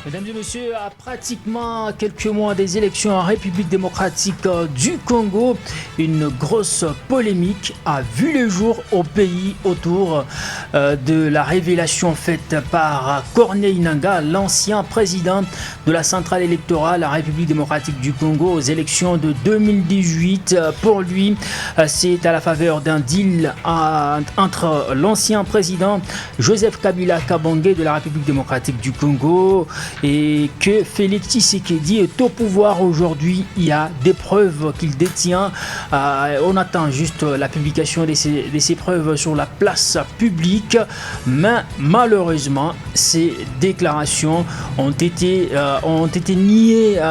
Mesdames et messieurs, à pratiquement quelques mois des élections en République démocratique du Congo, une grosse polémique a vu le jour au pays autour de la révélation faite par Corneille Nangaa, l'ancien président de la centrale électorale en République démocratique du Congo aux élections de 2018. Pour lui, c'est à la faveur d'un deal entre l'ancien président Joseph Kabila Kabange de la République démocratique du Congo et que Félix Tshisekedi est au pouvoir aujourd'hui. Il y a des preuves qu'il détient. On attend juste la publication de ces preuves sur la place publique. Mais malheureusement, ces déclarations ont été niées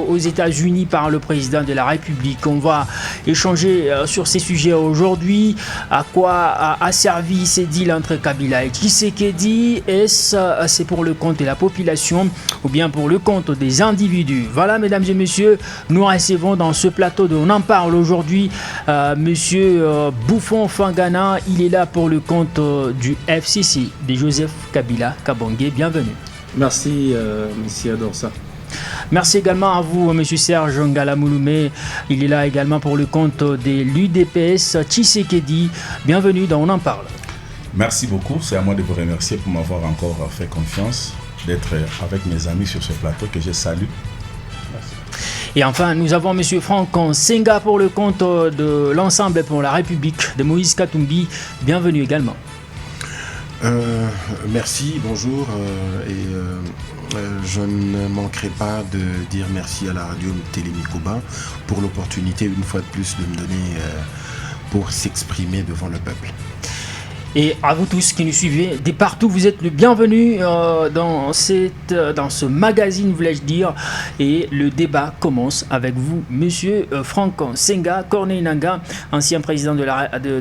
aux États-Unis par le président de la République. On va échanger sur ces sujets aujourd'hui. À quoi a servi ces deals entre Kabila et Tshisekedi? Est-ce c'est pour le compte de la population ou bien pour le compte des individus? Voilà, mesdames et messieurs, nous recevons dans ce plateau de On en parle aujourd'hui monsieur Bouffon Fangana. Il est là pour le compte du FCC de Joseph Kabila Kabange. Bienvenue. Merci, monsieur Adorsa. Merci également à vous, monsieur Serge Ngala Mouloumé. Il est là également pour le compte de l'UDPS Tshisekedi. Bienvenue dans On en parle. Merci beaucoup. C'est à moi de vous remercier pour m'avoir encore fait confiance, d'être avec mes amis sur ce plateau que je salue. Merci. Et enfin, nous avons M. Franck Senga pour le compte de l'Ensemble pour la République de Moïse Katumbi. Bienvenue également. Merci, bonjour. Je ne manquerai pas de dire merci à la radio Télémikoba pour l'opportunité, une fois de plus, de me donner pour s'exprimer devant le peuple. Et à vous tous qui nous suivez de partout, vous êtes le bienvenu dans ce magazine, voulais-je dire. Et le débat commence avec vous, monsieur Franck Senga. Corneille Nangaa, ancien président de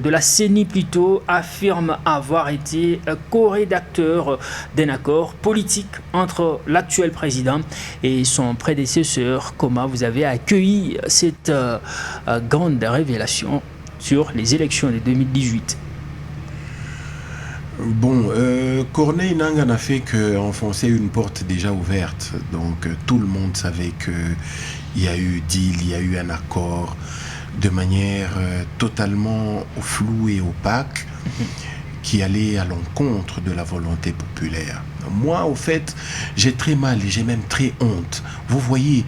la CENI plutôt, affirme avoir été co-rédacteur d'un accord politique entre l'actuel président et son prédécesseur. Comment vous avez accueilli cette grande révélation sur les élections de 2018? Bon, Corneille Nangaa n'a fait qu'enfoncer une porte déjà ouverte. Donc tout le monde savait qu'il y a eu deal, il y a eu un accord de manière totalement floue et opaque qui allait à l'encontre de la volonté populaire. Moi, au fait, j'ai très mal et j'ai même très honte. Vous voyez,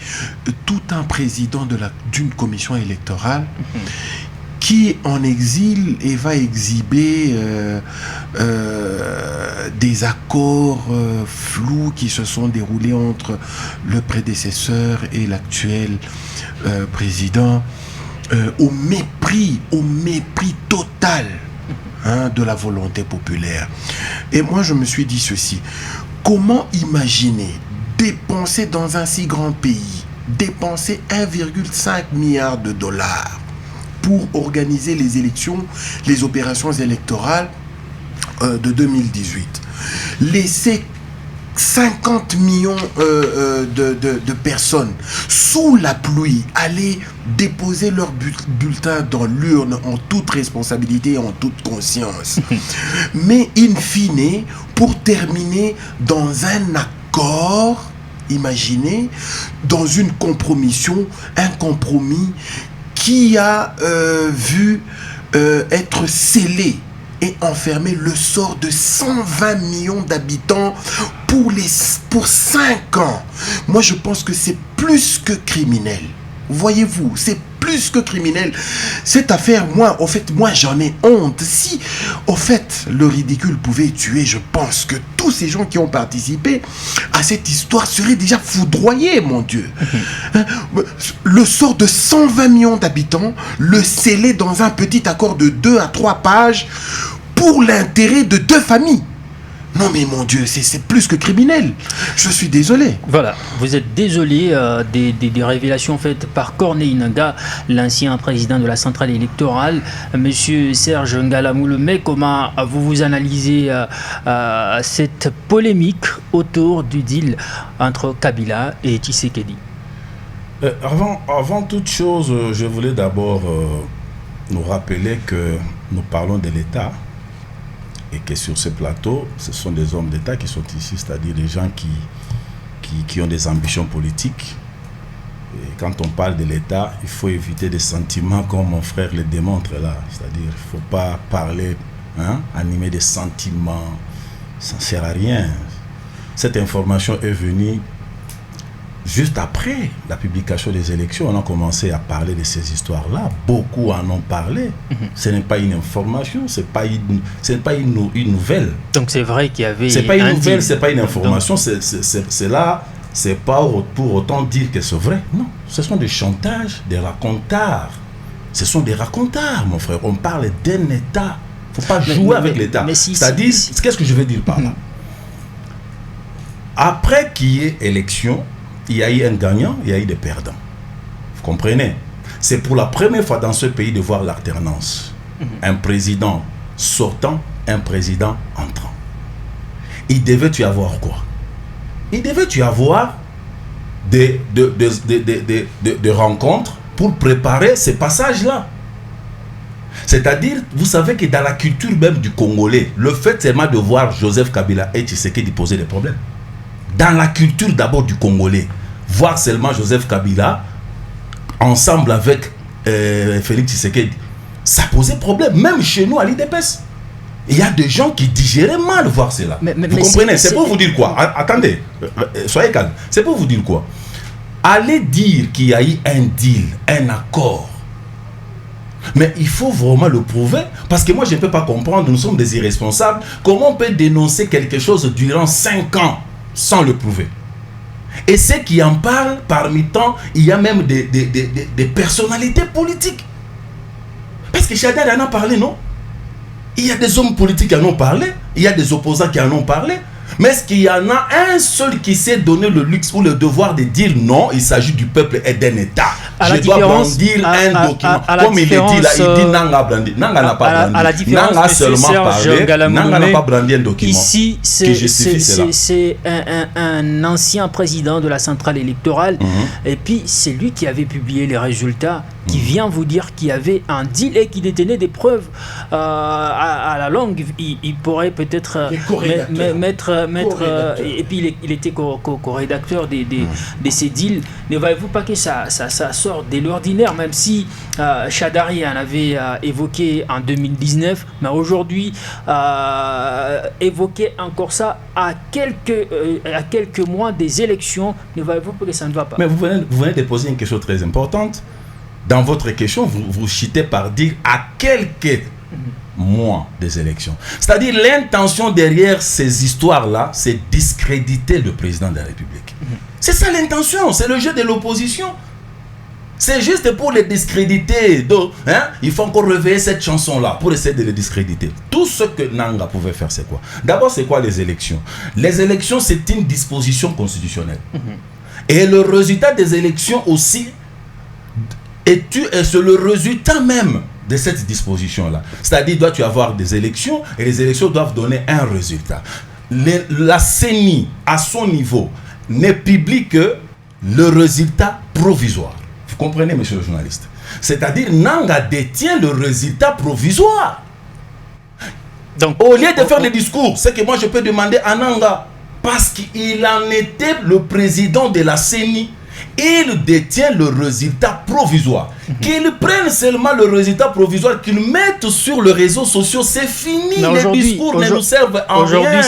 tout un président d'une commission électorale qui est en exil et va exhiber des accords flous qui se sont déroulés entre le prédécesseur et l'actuel président au mépris total de la volonté populaire. Et moi, je me suis dit ceci: comment imaginer dépenser dans un si grand pays, dépenser 1,5 milliard de dollars pour organiser les élections, les opérations électorales de 2018. Laisser 50 millions de personnes sous la pluie aller déposer leur bulletin dans l'urne en toute responsabilité et en toute conscience. Mais in fine, pour terminer dans un accord, imaginez, dans une compromission, un compromis qui a vu être scellé et enfermer le sort de 120 millions d'habitants pour 5 ans. Moi, je pense que c'est plus que criminel. Voyez-vous, c'est plus que criminel. Cette affaire, moi, j'en ai honte. Si, au fait, le ridicule pouvait tuer, je pense que tous ces gens qui ont participé à cette histoire seraient déjà foudroyés, mon Dieu. Le sort de 120 millions d'habitants, le sceller dans un petit accord de 2 à 3 pages pour l'intérêt de 2 familles. Non mais mon Dieu, c'est plus que criminel. Je suis désolé. Voilà, vous êtes désolé des révélations faites par Corneille Nangaa, l'ancien président de la centrale électorale. Monsieur Serge Ngala Mouloumé, comment vous analysez cette polémique autour du deal entre Kabila et Tshisekedi? Avant toute chose, je voulais d'abord nous rappeler que nous parlons de l'État. Et que sur ce plateau, ce sont des hommes d'État qui sont ici, c'est-à-dire des gens qui qui ont des ambitions politiques. Et quand on parle de l'État, il faut éviter des sentiments comme mon frère le démontre là. C'est-à-dire, il ne faut pas parler, animer des sentiments. Ça ne sert à rien. Cette information est venue juste après la publication des élections. On a commencé à parler de ces histoires-là. Beaucoup en ont parlé. Ce n'est pas une information, ce n'est pas une nouvelle. Donc c'est vrai qu'il y avait... Ce n'est pas une nouvelle, ce n'est pas une information. C'est là, c'est pas pour autant dire que c'est vrai. Non, ce sont des chantages, des racontards. Ce sont des racontards, mon frère. On parle d'un État. Il ne faut pas jouer avec l'État. C'est-à-dire, qu'est-ce que je veux dire par là? Après qu'il y ait élection, il y a eu un gagnant, il y a eu des perdants. Vous comprenez? C'est pour la première fois dans ce pays de voir l'alternance. Un président sortant, un président entrant. Il devait y avoir quoi? Il devait y avoir des rencontres pour préparer ces passages-là. C'est-à-dire, vous savez que dans la culture même du Congolais, le fait seulement de voir Joseph Kabila et Tshisekedi poser des problèmes. Dans la culture d'abord du Congolais, voir seulement Joseph Kabila ensemble avec Félix Tshisekedi, ça posait problème. Même chez nous à l'IDPS, il y a des gens qui digéraient mal voir cela. Vous comprenez? C'est pour vous dire quoi? Attendez, soyez calme. C'est pour vous dire quoi? Allez dire qu'il y a eu un deal, un accord. Mais il faut vraiment le prouver, parce que moi je ne peux pas comprendre, nous sommes des irresponsables, comment on peut dénoncer quelque chose durant 5 ans sans le prouver. Et ceux qui en parlent, parmi tant, il y a même des personnalités politiques. Parce que Chadad en a parlé, non? Il y a des hommes politiques qui en ont parlé, il y a des opposants qui en ont parlé. Mais est-ce qu'il y en a un seul qui s'est donné le luxe ou le devoir de dire non, il s'agit du peuple et d'un État? Je dois brandir un document. Comme il le dit là, il dit Nanga brandi. Nanga n'a pas brandi. Nanga a seulement parlé. Nanga n'a pas brandi un document. Ici, c'est un ancien président de la centrale électorale. Et puis, c'est lui qui avait publié les résultats, qui vient vous dire qu'il y avait un deal et qui détenait des preuves à la longue. Il pourrait peut-être mettre et puis il était co-rédacteur de ces deals. Ne voyez-vous pas que ça sort de l'ordinaire, même si Chadari en avait évoqué en 2019, mais aujourd'hui évoquer encore ça à quelques mois des élections, ne voyez-vous pas que ça ne va pas? Mais vous venez de poser une question très importante. Dans votre question, vous chitez par dire à quelques mois des élections. C'est-à-dire l'intention derrière ces histoires-là, c'est discréditer le président de la République. C'est ça l'intention, c'est le jeu de l'opposition. C'est juste pour les discréditer. Donc, il faut encore réveiller cette chanson-là pour essayer de les discréditer. Tout ce que Nanga pouvait faire, c'est quoi? D'abord, c'est quoi les élections? Les élections, c'est une disposition constitutionnelle. Et le résultat des élections aussi, c'est le résultat même de cette disposition-là. C'est-à-dire, doit y avoir des élections et les élections doivent donner un résultat. La CENI, à son niveau, ne publie que le résultat provisoire. Vous comprenez, monsieur le journaliste? C'est-à-dire, Nanga détient le résultat provisoire. Donc, au lieu de faire des discours, c'est que moi je peux demander à Nanga, parce qu'il en était le président de la CENI, il détient le résultat provisoire. Qu'ils prennent seulement le résultat provisoire, qu'ils mettent sur les réseaux sociaux, c'est fini. Les discours ne nous servent en rien. Aujourd'hui,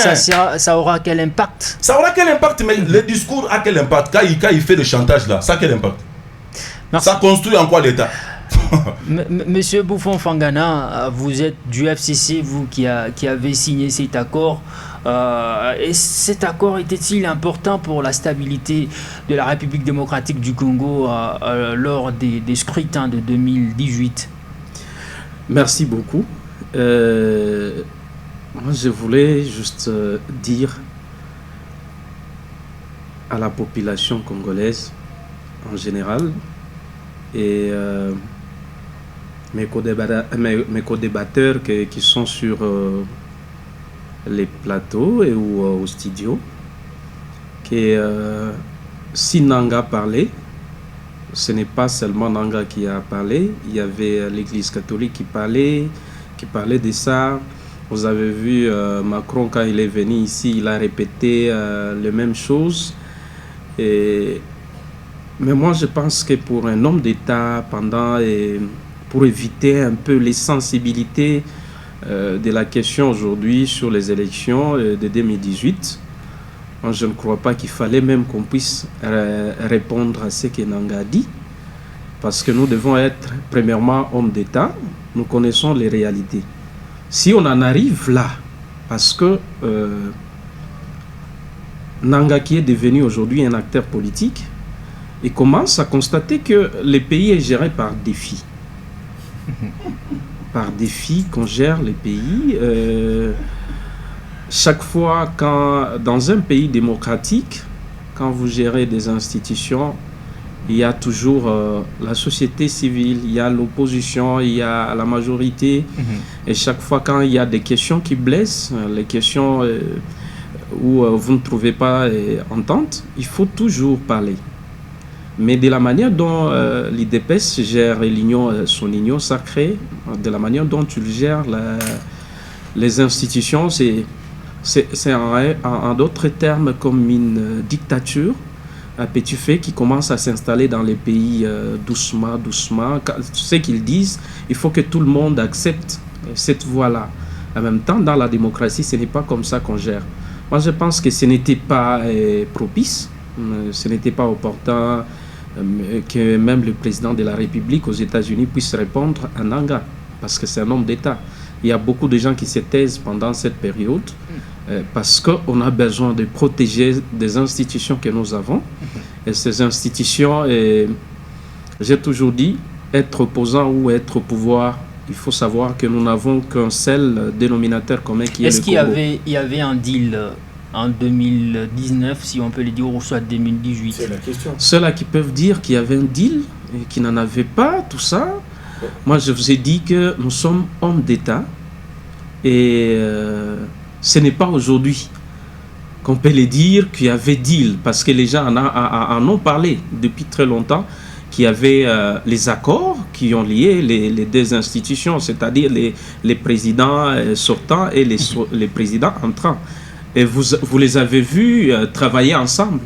ça aura quel impact? Ça aura quel impact? Mais le discours a quel impact? Quand il fait le chantage là, ça a quel impact? Merci. Ça construit en quoi l'État? Monsieur Bouffon Fangana, vous êtes du FCC, vous qui avez signé cet accord. Et cet accord était-il important pour la stabilité de la République démocratique du Congo lors des scrutins de 2018? Merci beaucoup. Moi, je voulais juste dire à la population congolaise en général et mes co-débatteurs qui sont sur les plateaux et ou au studio, que si Nanga parlait, ce n'est pas seulement Nanga qui a parlé, il y avait l'église catholique qui parlait de ça. Vous avez vu Macron quand il est venu ici, il a répété les mêmes choses. Mais moi, je pense que pour un homme d'État, pour éviter un peu les sensibilités de la question aujourd'hui sur les élections de 2018, moi, je ne crois pas qu'il fallait même qu'on puisse répondre à ce que Nanga a dit, parce que nous devons être premièrement hommes d'État, nous connaissons les réalités. Si on en arrive là, parce que Nanga, qui est devenu aujourd'hui un acteur politique, il commence à constater que le pays est géré par défi. Par défi qu'on gère les pays. Chaque fois, dans un pays démocratique, quand vous gérez des institutions, il y a toujours la société civile, il y a l'opposition, il y a la majorité. Et chaque fois, quand il y a des questions qui blessent, les questions où vous ne trouvez pas entente, il faut toujours parler. Mais de la manière dont l'IDPS gère son union sacrée, de la manière dont il gère les institutions, c'est en d'autres termes comme une dictature à petit fait qui commence à s'installer dans les pays doucement. Ce qu'ils disent, il faut que tout le monde accepte cette voie-là. En même temps, dans la démocratie, ce n'est pas comme ça qu'on gère. Moi, je pense que ce n'était pas propice, ce n'était pas opportun que même le président de la République aux États-Unis puisse répondre à Nanga, parce que c'est un homme d'État. Il y a beaucoup de gens qui se taisent pendant cette période parce qu'on a besoin de protéger des institutions que nous avons. Et ces institutions, j'ai toujours dit, être opposant ou être au pouvoir, il faut savoir que nous n'avons qu'un seul dénominateur commun qui est le Congo. Est-ce qu'il y avait un deal en 2019, si on peut le dire, ou soit 2018? C'est la question. Ceux-là qui peuvent dire qu'il y avait un deal et qui n'en avait pas, tout ça. Moi, je vous ai dit que nous sommes hommes d'État et ce n'est pas aujourd'hui qu'on peut le dire qu'il y avait deal, parce que les gens en ont parlé depuis très longtemps, qu'il y avait les accords qui ont lié les deux institutions, c'est-à-dire les présidents sortants et les présidents entrants. Et vous les avez vus travailler ensemble.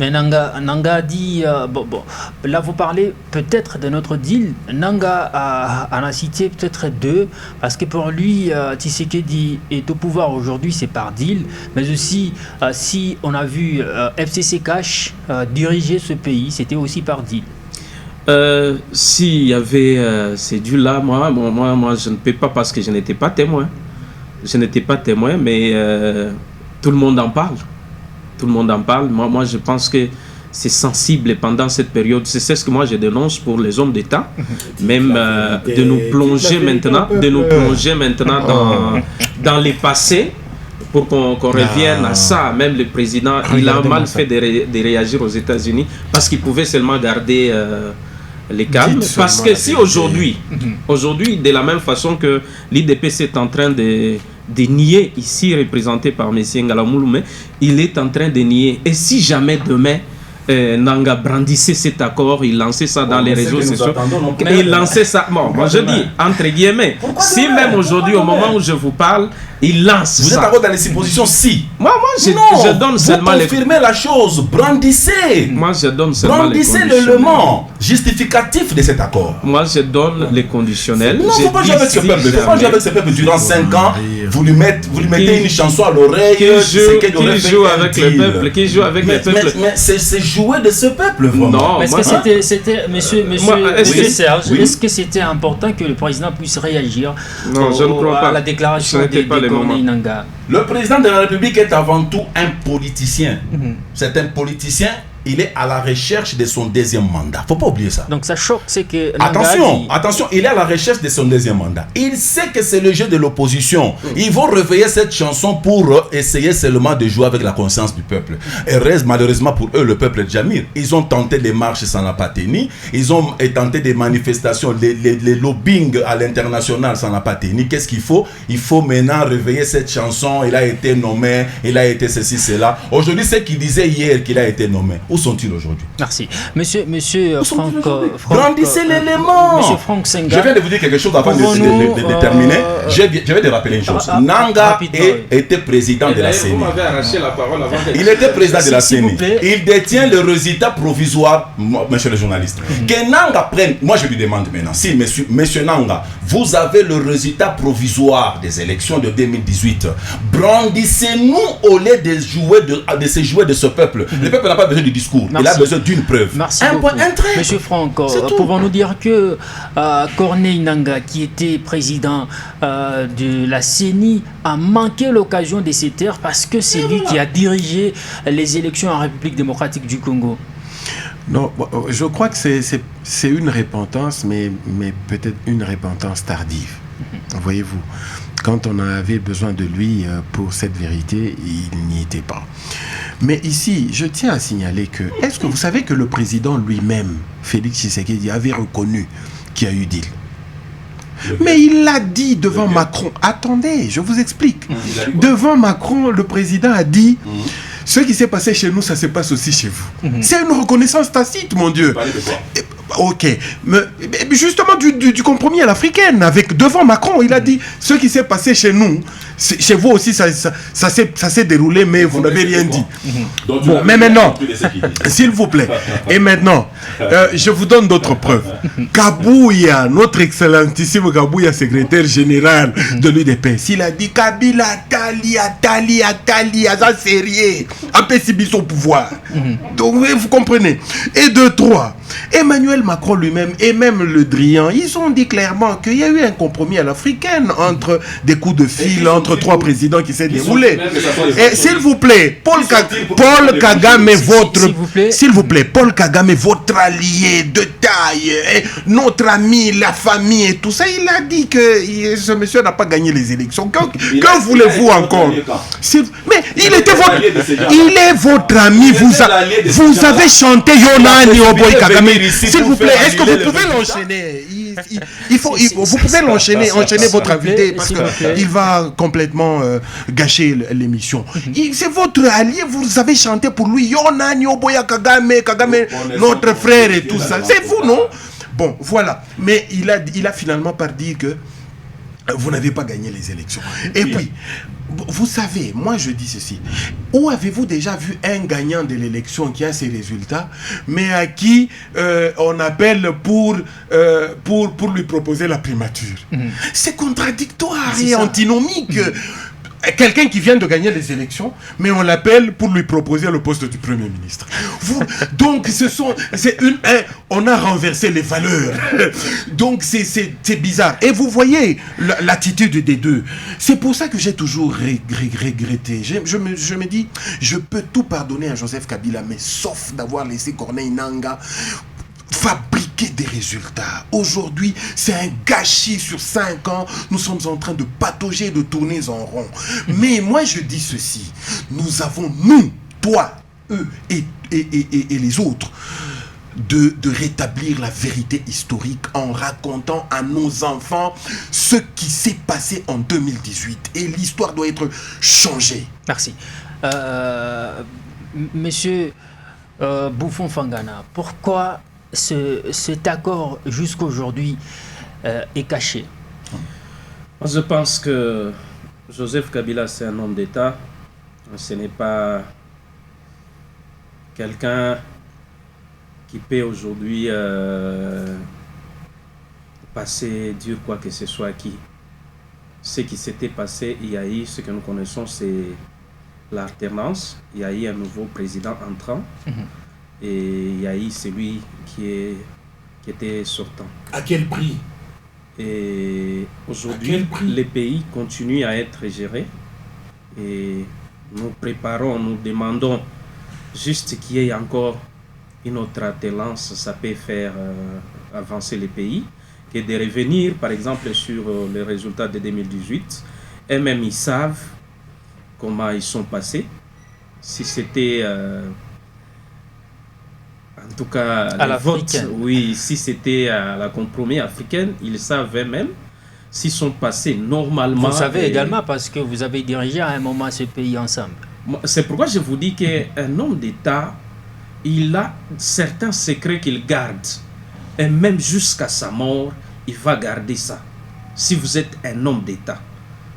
Mais Nanga a dit, là vous parlez peut-être de notre deal. Nanga en a cité peut-être deux, parce que pour lui, Tshisekedi est au pouvoir aujourd'hui, c'est par deal. Mais aussi, si on a vu FCC Cash diriger ce pays, c'était aussi par deal. S'il y avait ces deals-là, moi, je ne peux pas, parce que je n'étais pas témoin. Je n'étais pas témoin, mais tout le monde en parle. Tout le monde en parle. Moi, je pense que c'est sensible pendant cette période. C'est ce que moi je dénonce pour les hommes d'État, même de nous plonger maintenant, dans les passés pour qu'on revienne à ça. Même le président, il a mal fait de réagir aux États-Unis parce qu'il pouvait seulement garder les calmes. Parce que si aujourd'hui, de la même façon que l'IDPS est en train de nier, ici représenté par M. Ngala Mouloumé, il est en train de nier. Et si jamais demain, Nanga brandissait cet accord, il lançait ça dans les réseaux sociaux, il lançait ça, bon, moi je dis, entre guillemets, si même aujourd'hui, au moment où je vous parle, il lance ça. Vous êtes encore dans les suppositions si. Moi, je donne seulement vous confirmez la chose, brandissez. Moi, je donne seulement brandissez l'élément justificatif de cet accord. Moi, je donne les conditionnels. Non, il ne faut pas jouer avec ce peuple. Il ne faut pas jouer avec ce peuple durant 5 ans. Vous lui mettez une chanson à l'oreille. Qui joue avec le peuple. Qui joue avec le peuple. Mais c'est jouer de ce peuple, vraiment. Non, est-ce que c'était, monsieur Serge, est-ce que c'était important que le président puisse réagir à la déclaration de Corneille Nangaa? Le président de la République est avant tout un politicien. C'est un politicien. Il est à la recherche de son deuxième mandat. Faut pas oublier ça. Donc ça choque, c'est que... Attention, il est à la recherche de son deuxième mandat. Il sait que c'est le jeu de l'opposition. Ils vont réveiller cette chanson pour essayer seulement de jouer avec la conscience du peuple. Et malheureusement pour eux, le peuple est déjà mûr. Ils ont tenté des marches, ça n'a pas tenu. Ils ont tenté des manifestations, les lobbying à l'international, ça n'a pas tenu. Qu'est-ce qu'il faut? Il faut maintenant réveiller cette chanson. Il a été nommé, il a été ceci, cela. Aujourd'hui, c'est qu'il disait hier qu'il a été nommé. Où sont-ils aujourd'hui? Merci. Monsieur Franck, Grandissez l'élément. Monsieur Franck Senga. Je viens de vous dire quelque chose avant de terminer. Je vais te rappeler une chose. Nanga était président de la CENI. Vous m'avez arraché la parole avant de... Il était président de la S'il CENI. vous plaît. Il détient le résultat provisoire, monsieur le journaliste. Que Nanga prenne, moi je lui demande maintenant, si monsieur Nanga, vous avez le résultat provisoire des élections de 2018, brandissez-nous au lieu de se jouer de ce peuple. Le peuple n'a pas besoin du discours, il a besoin d'une preuve. Merci un beaucoup. point, un trait. Monsieur Franck, pouvons-nous dire que Corneille Nangaa, qui était président de la CENI, a manqué l'occasion de se taire parce que c'est lui qui a dirigé les élections en République démocratique du Congo? Non, je crois que c'est une repentance, mais peut-être une repentance tardive. Voyez-vous, quand on avait besoin de lui pour cette vérité, il n'y était pas. Mais ici, je tiens à signaler que, est-ce que vous savez que le président lui-même, Félix Tshisekedi, avait reconnu qu'il y a eu deal? Mais il l'a dit devant Macron. Attendez, je vous explique. Devant Macron, le président a dit... Ce qui s'est passé chez nous, ça se passe aussi chez vous. C'est une reconnaissance tacite, mon Dieu. Ok. Mais justement, du compromis à l'africaine. Devant Macron, il a dit ce qui s'est passé chez nous, chez vous aussi, ça s'est déroulé, mais vous n'avez rien dit. Bon, mais maintenant, s'il vous plaît, et maintenant, je vous donne d'autres preuves. Kabouya, notre excellentissime Kabouya, secrétaire général de l'UDPS, il a dit Kabila, Talia, ça c'est rien. Après, c'est au pouvoir. Donc, vous comprenez. Et 2, 3. Emmanuel Macron lui-même et même Le Drian, ils ont dit clairement qu'il y a eu un compromis à l'africaine entre des coups de fil entre 3 présidents qui s'est déroulé. Et s'il vous plaît, Paul Kagame, s'il vous plaît, Paul Kagame, votre allié de taille, notre ami, la famille et tout ça, il a dit que ce monsieur n'a pas gagné les élections. Que voulez-vous encore? Mais il est votre ami. Vous avez chanté Yonani Oboy Kagame. S'il vous plaît, est-ce que vous pouvez l'enchaîner? Vous pouvez l'enchaîner, enchaîner votre invité parce qu'il va complètement gâcher l'émission. C'est votre allié, vous avez chanté pour lui Yonani Oboya Kagame, notre frère et tout ça. C'est vous, non? Bon, voilà. Mais il a finalement par dire que vous n'avez pas gagné les élections. Et puis, vous savez, moi je dis ceci. Où avez-vous déjà vu un gagnant de l'élection qui a ses résultats, mais à qui on appelle pour lui proposer la primature? C'est contradictoire et antinomique. Quelqu'un qui vient de gagner les élections, mais on l'appelle pour lui proposer le poste du Premier ministre. Donc, on a renversé les valeurs. Donc, c'est bizarre. Et vous voyez l'attitude des deux. C'est pour ça que j'ai toujours regretté. Je me dis, je peux tout pardonner à Joseph Kabila, mais sauf d'avoir laissé Corneille Nangaa fabriquer des résultats. Aujourd'hui, c'est un gâchis sur 5 ans. Nous sommes en train de patauger, de tourner en rond. Mais moi, je dis ceci. Nous avons, nous, toi, eux et les autres, de rétablir la vérité historique en racontant à nos enfants ce qui s'est passé en 2018. Et l'histoire doit être changée. Merci. Monsieur Bouffon Fangana, pourquoi cet accord jusqu'aujourd'hui est caché? Je pense que Joseph Kabila, c'est un homme d'État. Ce n'est pas quelqu'un qui peut aujourd'hui dire quoi que ce soit qui. Ce qui s'était passé, il y a eu, ce que nous connaissons, c'est l'alternance. Il y a eu un nouveau président entrant. Et il y a eu celui qui était sortant. À quel prix? Et aujourd'hui, les pays continuent à être gérés. Et nous demandons juste qu'il y ait encore une autre alternance. Ça peut faire avancer les pays. Que de revenir, par exemple, sur les résultats de 2018. Et même ils savent comment ils sont passés. Si c'était... en tout cas, à l'africaine. Oui, si c'était à la compromis africaine, ils savaient même s'ils sont passés normalement. Vous savez également parce que vous avez dirigé à un moment ce pays ensemble. C'est pourquoi je vous dis qu'un homme d'État il a certains secrets qu'il garde. Et même jusqu'à sa mort, il va garder ça. Si vous êtes un homme d'État,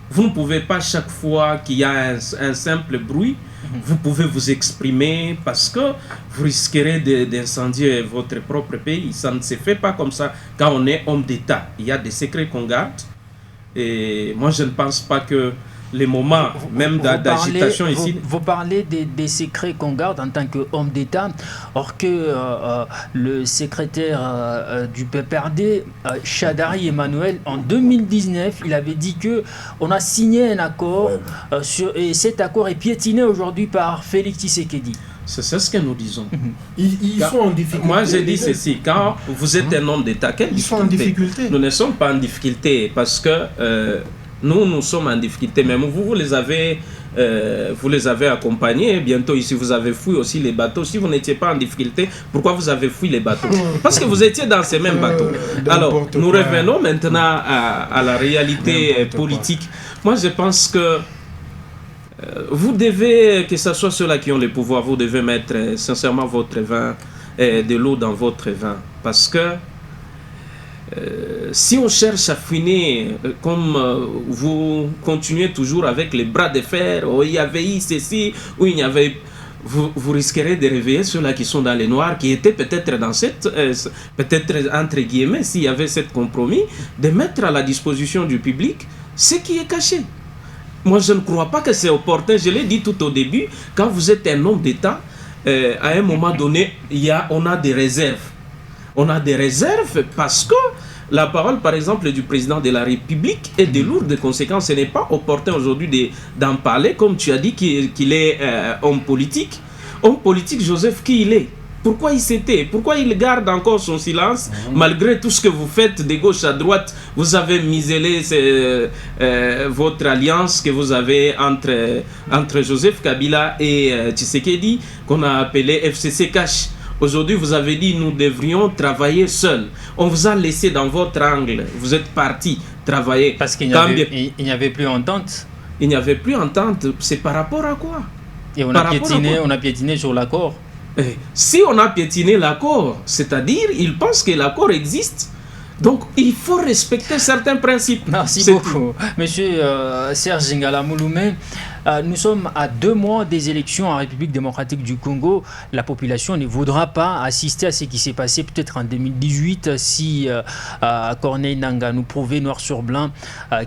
vous ne pouvez pas chaque fois qu'il y a un simple bruit, vous pouvez vous exprimer parce que vous risquerez d'incendier votre propre pays. Ça ne se fait pas comme ça quand on est homme d'État. Il y a des secrets qu'on garde. Et moi, je ne pense pas que les moments même d'agitation ici... Vous parlez des secrets qu'on garde en tant qu'homme d'État, or que le secrétaire du PPRD, Chadari Emmanuel, en 2019, il avait dit qu'on a signé un accord et cet accord est piétiné aujourd'hui par Félix Tshisekedi. C'est ce que nous disons. Ils sont en difficulté. Moi, j'ai dit ceci. Quand vous êtes un homme d'État, ils sont en difficulté. Nous ne sommes pas en difficulté parce que nous sommes en difficulté. Même vous les avez accompagnés. Bientôt ici, vous avez fui aussi les bateaux. Si vous n'étiez pas en difficulté, pourquoi vous avez fui les bateaux? Parce que vous étiez dans ces mêmes bateaux. Alors, nous revenons maintenant à la réalité politique. Moi, je pense que vous devez, que ce soit ceux-là qui ont le pouvoir, vous devez mettre sincèrement votre vin, de l'eau dans votre vin. Parce que si on cherche à finir, comme vous continuez toujours avec les bras de fer, oh, il y avait eu ceci, ou il y avait... Vous risquerez de réveiller ceux-là qui sont dans les noirs, qui étaient peut-être dans cette... peut-être entre guillemets, s'il y avait ce compromis, de mettre à la disposition du public ce qui est caché. Moi, je ne crois pas que c'est opportun. Je l'ai dit tout au début, quand vous êtes un homme d'État, à un moment donné, on a des réserves. On a des réserves parce que la parole, par exemple, du président de la République est de lourdes conséquences. Ce n'est pas opportun aujourd'hui d'en parler, comme tu as dit qu'il est homme politique. Homme politique, Joseph, qui il est? Pourquoi il s'était? Pourquoi il garde encore son silence malgré tout ce que vous faites de gauche à droite? Vous avez muselé votre alliance que vous avez entre Joseph Kabila et Tshisekedi, qu'on a appelé FCC Cash. Aujourd'hui, vous avez dit nous devrions travailler seuls. On vous a laissé dans votre angle. Vous êtes parti travailler. Parce qu'il n'y avait plus entente. Il n'y avait plus entente. C'est par rapport à quoi? Et on a piétiné sur l'accord. Si on a piétiné l'accord, c'est-à-dire, ils pensent que l'accord existe. Donc, il faut respecter certains principes. Merci beaucoup. Monsieur Serge Ngala Mouloumé, nous sommes à 2 mois des élections en République démocratique du Congo. La population ne voudra pas assister à ce qui s'est passé peut-être en 2018 si Corneille Nangaa nous prouvait noir sur blanc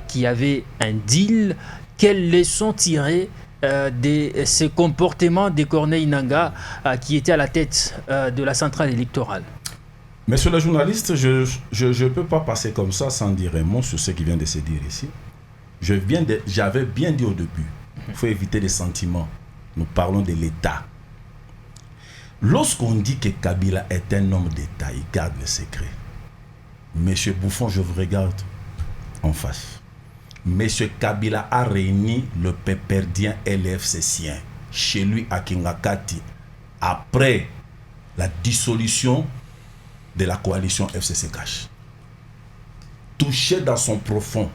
qu'il y avait un deal. Quelles leçons tirer de ces comportements de Corneille Nangaa qui était à la tête de la centrale électorale? Monsieur le journaliste, je ne peux pas passer comme ça sans dire un mot sur ce qui vient de se dire ici. J'avais bien dit au début, il faut éviter les sentiments. Nous parlons de l'État. Lorsqu'on dit que Kabila est un homme d'État, il garde le secret. Monsieur Bouffon, je vous regarde en face. Monsieur Kabila a réuni le péperdien LFCCien chez lui à Kingakati après la dissolution de la coalition FCC Cash. Touché dans son profond,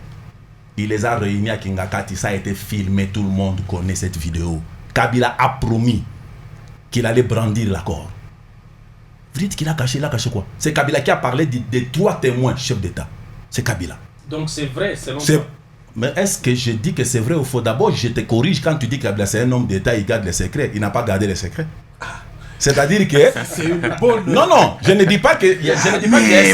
il les a réunis à Kingakati, ça a été filmé, tout le monde connaît cette vidéo. Kabila a promis qu'il allait brandir l'accord. Vous dites qu'il a caché quoi? C'est Kabila qui a parlé des 3 témoins chefs d'État. C'est Kabila. Donc c'est vrai, selon toi. Mais est-ce que je dis que c'est vrai ou faux? D'abord, je te corrige quand tu dis que Kabila c'est un homme d'État, il garde les secrets. Il n'a pas gardé les secrets. C'est-à-dire que... C'est une bonne... Non, je ne dis pas qu'il y a un secret.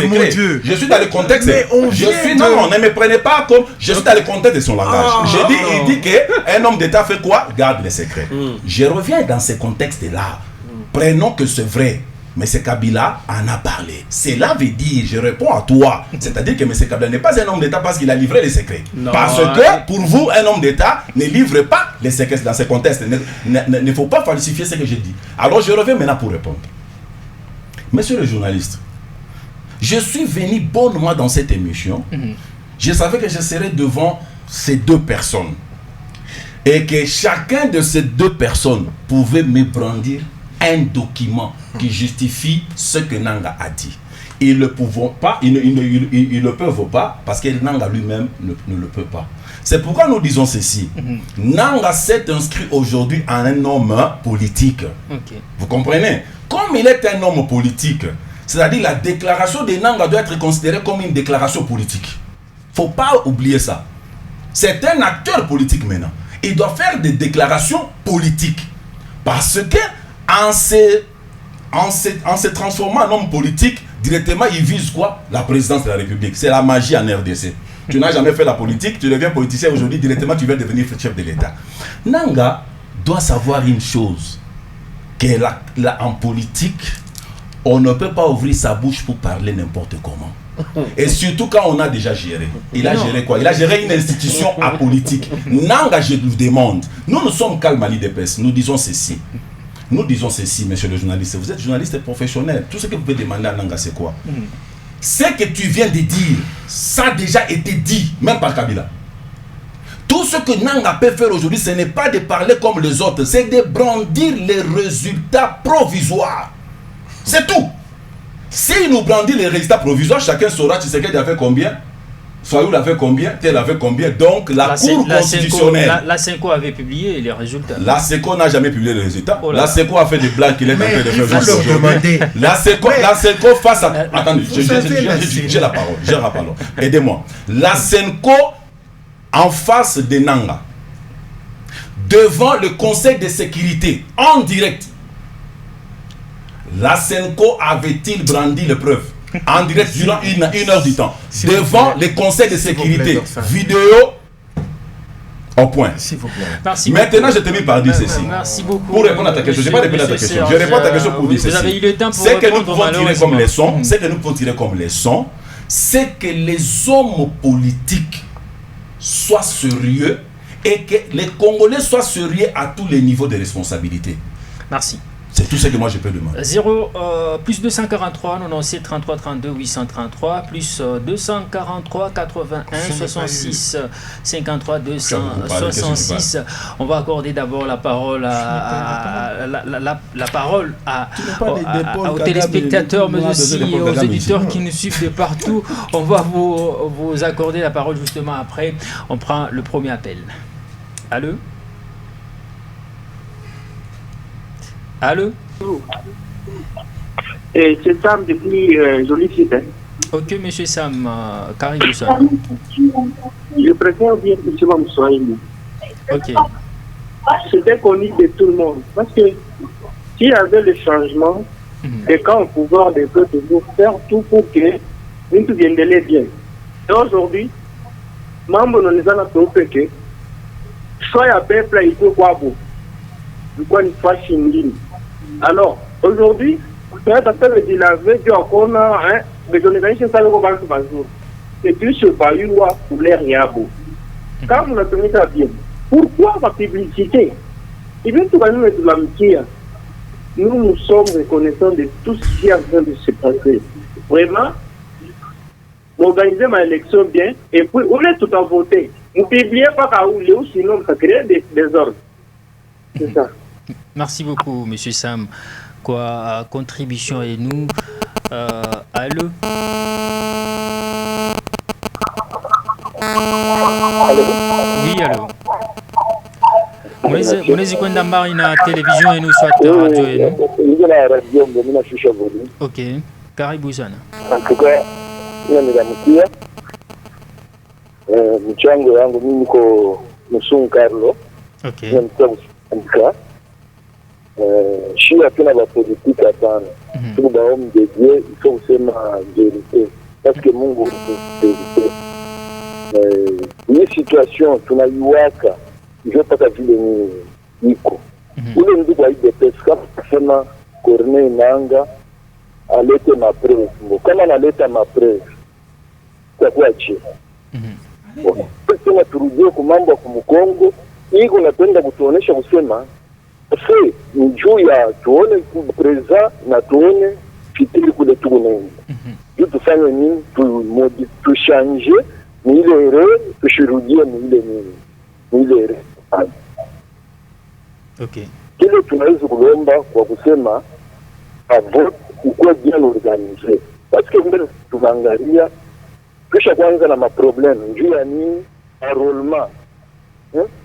Mon Dieu. Je suis dans le contexte. Mais Non, ne me prenez pas comme... Je suis dans le contexte de son langage. Il dit qu'un homme d'État fait quoi? Garde les secrets. Je reviens dans ce contexte-là. Prenons que c'est vrai. M. Kabila en a parlé. Cela veut dire, je réponds à toi, c'est-à-dire que M. Kabila n'est pas un homme d'État parce qu'il a livré les secrets. Non, parce que pour vous, un homme d'État ne livre pas les secrets dans ce contexte. Il ne faut pas falsifier ce que je dis. Alors je reviens maintenant pour répondre. Monsieur le journaliste, je suis venu bonnement dans cette émission. Je savais que je serais devant ces 2 personnes. Et que chacun de ces 2 personnes pouvait me brandir un document qui justifie ce que Nanga a dit. Ils ne peuvent pas parce que Nanga lui-même ne le peut pas. C'est pourquoi nous disons ceci. Nanga s'est inscrit aujourd'hui en un homme politique. Vous comprenez? Comme il est un homme politique, c'est-à-dire la déclaration de Nanga doit être considérée comme une déclaration politique. Il ne faut pas oublier ça. C'est un acteur politique maintenant. Il doit faire des déclarations politiques. Parce que en se transformant en homme politique, directement il vise quoi? La présidence de la République. C'est la magie en RDC. Tu n'as jamais fait la politique, tu deviens politicien aujourd'hui, directement tu vas devenir chef de l'État. Nanga doit savoir une chose, qu'en politique, on ne peut pas ouvrir sa bouche pour parler n'importe comment. Et surtout quand on a déjà géré. Il a géré quoi? Il a géré une institution apolitique. Nanga, je vous demande, nous sommes Kalmali Depes, nous disons ceci. Nous disons ceci, monsieur le journaliste. Vous êtes journaliste professionnel. Tout ce que vous pouvez demander à Nanga, c'est quoi? Ce que tu viens de dire, ça a déjà été dit, même par Kabila. Tout ce que Nanga peut faire aujourd'hui, ce n'est pas de parler comme les autres, c'est de brandir les résultats provisoires. C'est tout. S'il nous brandit les résultats provisoires, chacun saura, tu sais qu'il avait combien, Fayou l'avait combien, tel avait combien. Donc la Cour constitutionnelle. La SENCO avait publié les résultats. La SECO n'a jamais publié les résultats. La SECO a fait des blagues qu'il est en train de faire aujourd'hui. La SECO face à... Attendez, j'ai la parole. Aidez-moi. La SENCO en face de Nanga, devant le Conseil de sécurité, en direct. La SENCO avait-il brandi les preuves en direct durant une heure du temps devant les conseils de sécurité, vidéo au point. S'il vous plaît. Merci maintenant, je termine par dire ceci. Merci beaucoup. Pour répondre à ta question, je n'ai pas répondu à ta question. Je réponds à ta question pour dire ceci. Vous avez eu le temps pour ce que nous pouvons tirer comme leçon, c'est que les hommes politiques soient sérieux et que les Congolais soient sérieux à tous les niveaux de responsabilité. Merci. C'est tout ce que moi je peux demander. Plus 243 97 33 32 833 plus 243 81 66 53 266. On va accorder d'abord la parole aux téléspectateurs, mais aussi aux auditeurs qui nous suivent de partout. On va vous accorder la parole justement après. On prend le premier appel. Allô? Allô? C'est Sam depuis Jolie Site. Ok, monsieur Sam, Caribou Sam. Je préfère bien que tu vas me soigner. Ok. C'était connu de tout le monde. Parce que s'il y avait le changement, et quand on pouvoir des peuples toujours faire tout pour que nous viennent de bien. Et aujourd'hui, membre de nous a trouvé que soit à peuple, il faut quoi beau. Pourquoi une fois chingine. Alors, aujourd'hui, peut-être après le dilavé, tu as encore mais je ne vais pas faire le jour. Et puis, je ne sais pas, il doit couler rien beau. Quand on a tenu ça bien, pourquoi la publicité? Et bien, tout va nous mettre de l'amitié. Nous sommes reconnaissants de tout ce qui est en train de se passer. Vraiment, organiser ma élection bien, et puis on est tout à voter. Ne publiez pas qu'à où, sinon ça crée des désordres. C'est ça. Merci beaucoup, monsieur Sam. Quoi, contribution et nous. Allô? Oui, allô. Munezi kwenda mbali na télévision et nous soit radio et nous. Ok, karibu sana. Mchango yangu mimi niko Musungu Carlo. Okay. Shia tuna ba politique hapana. Tuko ba homme de Dieu, il faut kusema vérité parce que Mungu ni vérité. Ni situation tunaiwaka ndio pata vile ni iko. Ule ndugu wa IDPS kama Corneille Nanga alete mapreuve. Kama analeta mapreuve kwa kuachi. Sasa turudie kwa mambo ya Kongo, iko napenda kutuonesha kusema c'est ni juu ya tuone president na tuone kitili kule tuko nini. Juu tufanye nini tu changer ni ile erreur tushirudie ni ile nini. Ni ile erreur. Okay. Kile tunaweza kulomba kwa kusema vote ukuwe bien organisé, parce que mbele tunaangalia kisha kwanza na maproblème njuu ya nini enrôlement.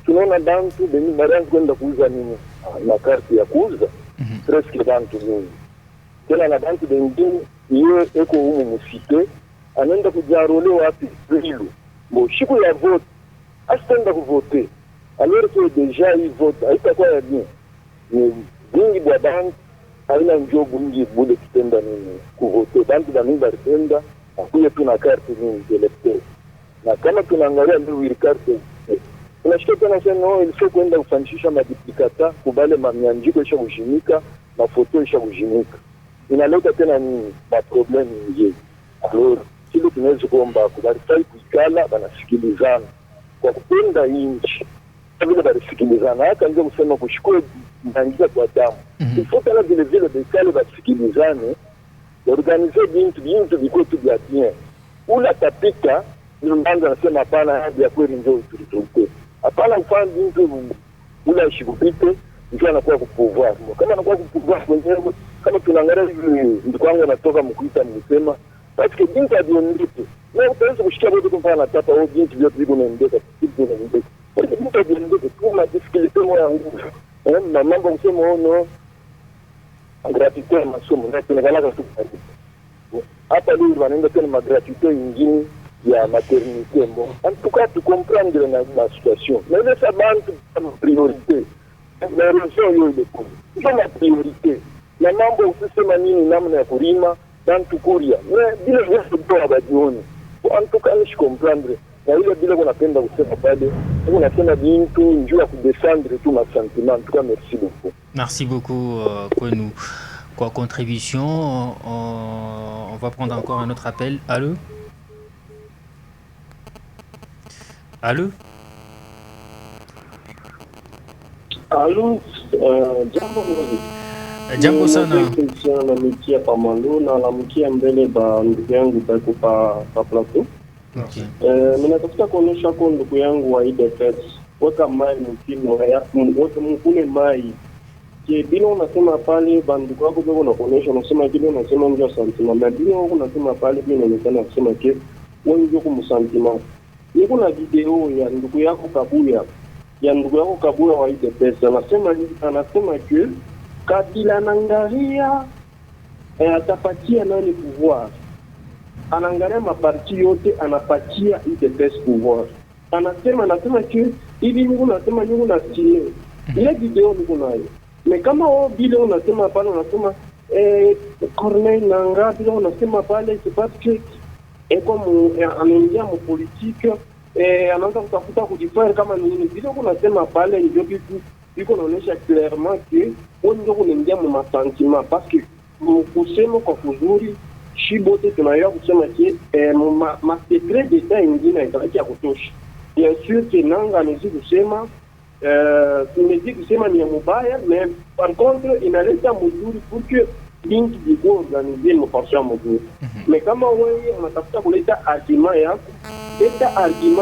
Tunaona bantu benye baranzi kwenda kuuza nini na karti ya kuuza presque bantu mingi tena na bantu bengine iyo eko humu musite anaenda kujarole wapi vile bo shiku ya vote asitenda kuvote alors que déjà il vote haitakuwa ya bien ni vingi bwa bantu haina njobu nji bude kitenda nini kuvote bantu ba mingi baritenda akuye tu na karti nini electeur na kama tunaangalia ndio ile karti tunashika tena sasa no ilifo kwenda kufanishisha maduplicata kubale mamianjiko isha kujimika mafoto isha kujimika inaleta tena ni maproblème nyingi. Alors kile tunaweza kuomba kubarifai kuikala banasikilizana kwa kupenda inchi vile banasikilizana hata ndio kusema kushukuru ndangiza kwa damu ilifo tena vile vile bekale basikilizane organiser bintu biko tu bien ula tapika ndio anasema hapana hadi ya kweli ndio tulituke hapana mfano bintu ula ishikupite ndio anakuwa kupouvoir kama anakuwa kupouvoir mwenyewe kama tunaangalia hivi ndio kwangu natoka mkuita msema parce que bintu adiondite na utaweza kushikia wote kwa na tapa au bintu vyote viko naendeka kitu naendeka kwa hiyo bintu adiondite tuma difficulté moya nguvu na mambo kusema ono gratuité ya masomo na tunaangalia tu hapa leo wanaenda tena magratuité nyingine ya maternité bon en tout cas tu comprendre la situation mais les bantu comme priorité la raison yo ile kwa la priorité na mambo usisema nini namna ya kulima bantu kuria mais bila vitu kwa bajioni en tout cas je comprendre na ile bila kunapenda kusema pale unasema bintu njoo kudefendre tout ma sentiment. En tout cas merci beaucoup. Merci beaucoup Kwenu. Quoi contribution, on va prendre encore un autre appel. Allô? Allô? Allô, jambo jambo sana. Na mikia pamalo na la mikia mbele ba ndugu yangu bako pa plateau. Okay. Ninatafuta kuonesha kwa ndugu yangu wa IDPS weka mai mkino ya wote mkule mai ke bino unasema pale bandugu wako bego na kuonesha unasema kile unasema ndio sentiment na bino wako unasema pale bino unasema kusema ke wewe ndio kumsentiment. Niko na video ya ndugu yako Kabuya wa IDPS anasema ke Kabila anaangalia atapatia nani pouvoir, anaangalia maparti yote anapatia IDPS pouvoir. Anasema ke hivi niko nasema niko na style ile video niko nayo. Mais kama wao bila unasema pale unasema Corneille Nangaa bila unasema pale c'est parce que comme anaingia mu politique anaanza kutafuta kujifanya kama nini bila unasema pale ndio kitu iko naonyesha clairement que wao ndio kunaingia mu masentiment parce que kusema kwa kuzuri shibote tunayua kusema que ma secret d'etat ingine itabaki ya kutosha. Bien sûr que Nangaa anaweza kusema tunaweza kusema ni mubaya mais par contre inaleta mzuri pour que linki biko organiser mfasha mzuri. Mais kama wewe unatafuta kuleta argument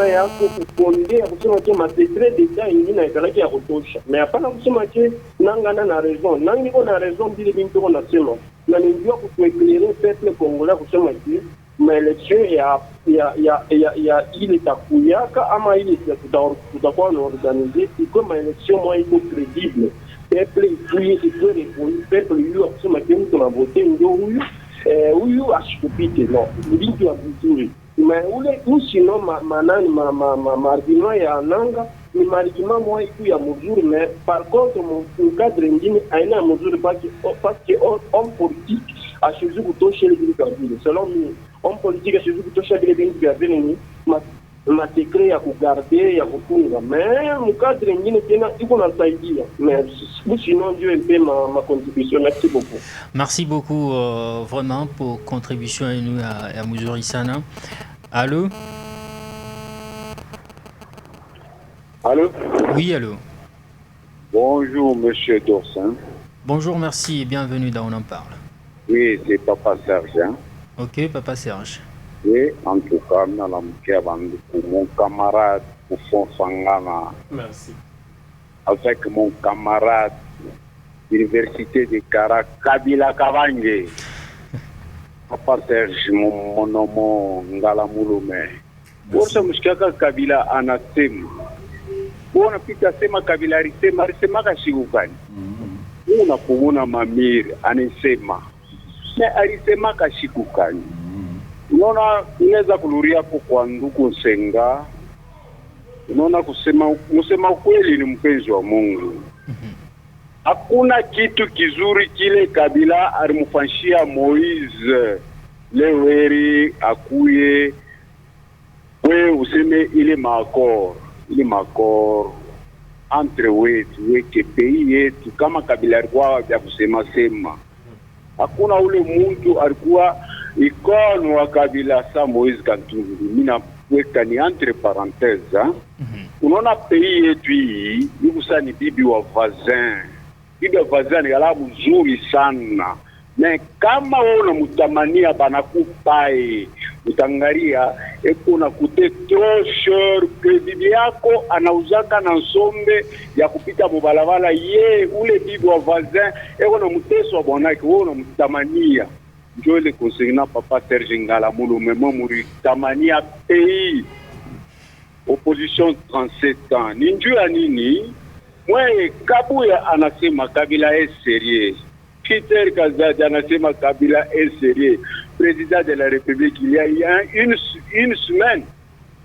yako kupondea kusema ke ma secret d'etat ingine italaki ya kutosha. Mais hapana kusema ke Nangaa na raison. Nangaa niko na raison bila bintu kwa nasema. Na ndio kutueclairer peuple congolais kusema ke ma election ya ile takuyaka ama ile tutakuwa na organiser iko ma election moi iko crédible. Peuple ifuye peuple yu kusema ke mtu na vote ndio huyu ashikupite no bintu ya vizuri. Mais ule usino manani argument ya Nangaa ni argument moi iko ya mzuri mais par contre mon cadre ngine aina mzuri parce que homme politique a choisi kutosha ile bintu ya vile. Selon moi homme politique a choisi kutosha ile bintu ya vile ni ma secret ya kugarder ya kufunga mais mon cadre ngine tena iko nasaidia mais sinon Dieu aime ma contribution. Merci beaucoup. Merci beaucoup vraiment pour contribution à nous à Muzuri Sana. Allô? Allô? Oui, allô. Bonjour, monsieur Dorsin. Bonjour, merci et bienvenue dans On en parle. Oui, c'est Papa Serge. Hein? Ok, Papa Serge. Oui, en tout cas, mon camarade Oufon Sangana. Merci. Avec mon camarade Université de Kara, Kabila Kavange. Papa Serge, mon nom, Ngala Mulume. Borsa Mushkaka Kabila anasema. Bona pita sema Kabila alisema kashigukani. Unapomona Mamiri anasema. Na alisema kashigukani. Unaona unaweza kuluria kwa ndugu Senga. Unaona kusema ukweli ni mpenzi wa Mungu. Hakuna kitu kizuri kile Kabila alimfanyia Moise Leweri akuye wewe useme ile makor entre wetu weke pays yetu kama Kabila alikuwa ya kusema sema. Hakuna ule mtu alikuwa ikono wa Kabila sa Moise Katumbi. Mina weka ni entre parenthèses. Unaona pays yetu hii yukusa ni bibi wa voisin. Bibi wa voisin ni ala mzuri sana. Na kama wewe unamtamania banakupai utangaria eko na kute trop cher que bibi yako anauzaka na nsombe ya kupita mubalabala ye ule bibi wa voisin eko na mteso wa bwanake wewe unamtamania. Ndio ile conseiller Papa Serge Ngala Mulume muri tamania pays opposition 37 ans. Ninjua nini? Mwe Kabuya anasema Kabila est sérieux. Peter Kazadi anasema Kabila est sérieux. Président de la République il y a une semaine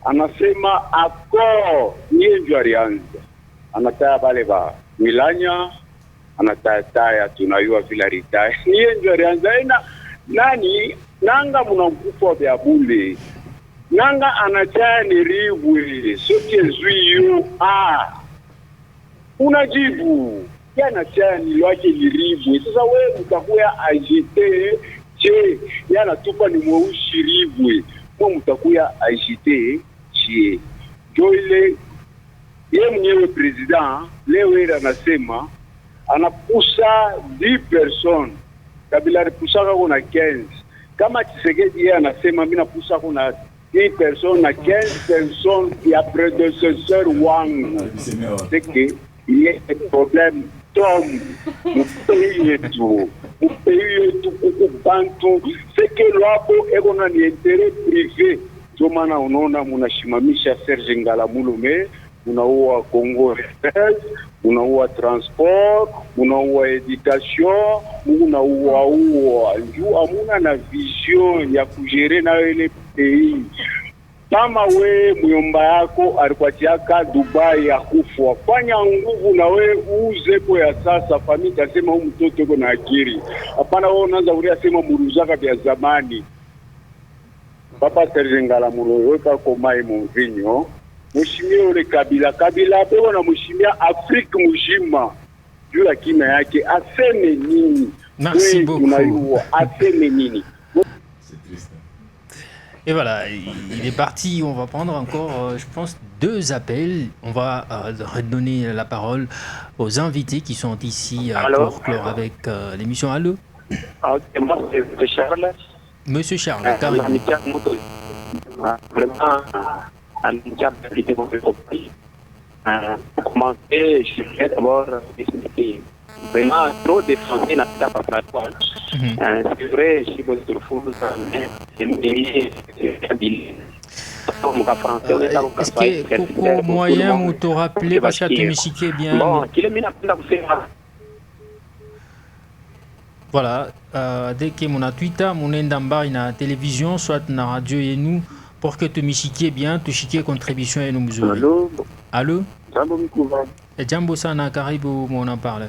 anasema accord nienjua rianza. Anataya bale ba Milanya anataya tunayua vila ritaya. Nienjua rianza ina nani nanga mnamkufa vya bule. Nanga anataya ni ribwe. Soki ezuiyo unajibu yana chani lwake liribwe. Sasa wewe utakuya agite je yana tupa ni mweushi ribwe mwa mtakuya agite je ndio ile yeye mwenyewe president leo anasema anapusa 10 personnes. Kabila alipusaka kuna 15. Kama Tshisekedi yeye anasema mimi napusa kuna 10 personnes na 15 personnes ya prédécesseur wangu. C'est que il y a un problème d'homme. Mon pays est tout bantu. C'est que l'abo est un intérêt privé. Jomana unaona munashimamisha Serge Ngala Mulume, unaua Congo Refes, unaua transport, unaua education, unaua juu amuna na vision ya kujere na ile pays. Kama we myomba yako alikuachaka Dubai ya kufwa, fanya nguvu na we uuze kwa ya sasa. Familia sema huyu mtoto yuko na akili. Hapana wewe unaanza ulia sema muruzaka vya zamani. Papa Serge Ngala Mulume weka komai mvinyo. Mheshimiwa ule Kabila hapo na mheshimiwa Afrika mzima. Juu ya kina yake aseme nini? Merci beaucoup. Aseme nini? Et voilà, il est parti. On va prendre encore, je pense, 2 appels. On va redonner la parole aux invités qui sont ici pour clore avec l'émission. Allô? Moi, c'est Charles. Monsieur Charles, carrément. Vraiment, pour commencer, je voudrais d'abord expliquer. Vraiment, trop de Français n'a pas parlé. C'est vrai, je suis votre fou, c'est est-ce que Coco moyen ou te rappeler parce que tu me chiquais bien? Voilà, dès que mon Twitter, mon endambar, na télévision, soit na radio et nous, pour que tu me chiquais bien, tu chiquais contribution et nous mesures. Allô? Allô? Jambo Mikouva. Et Jambo Sana, Karibu, mon en parle.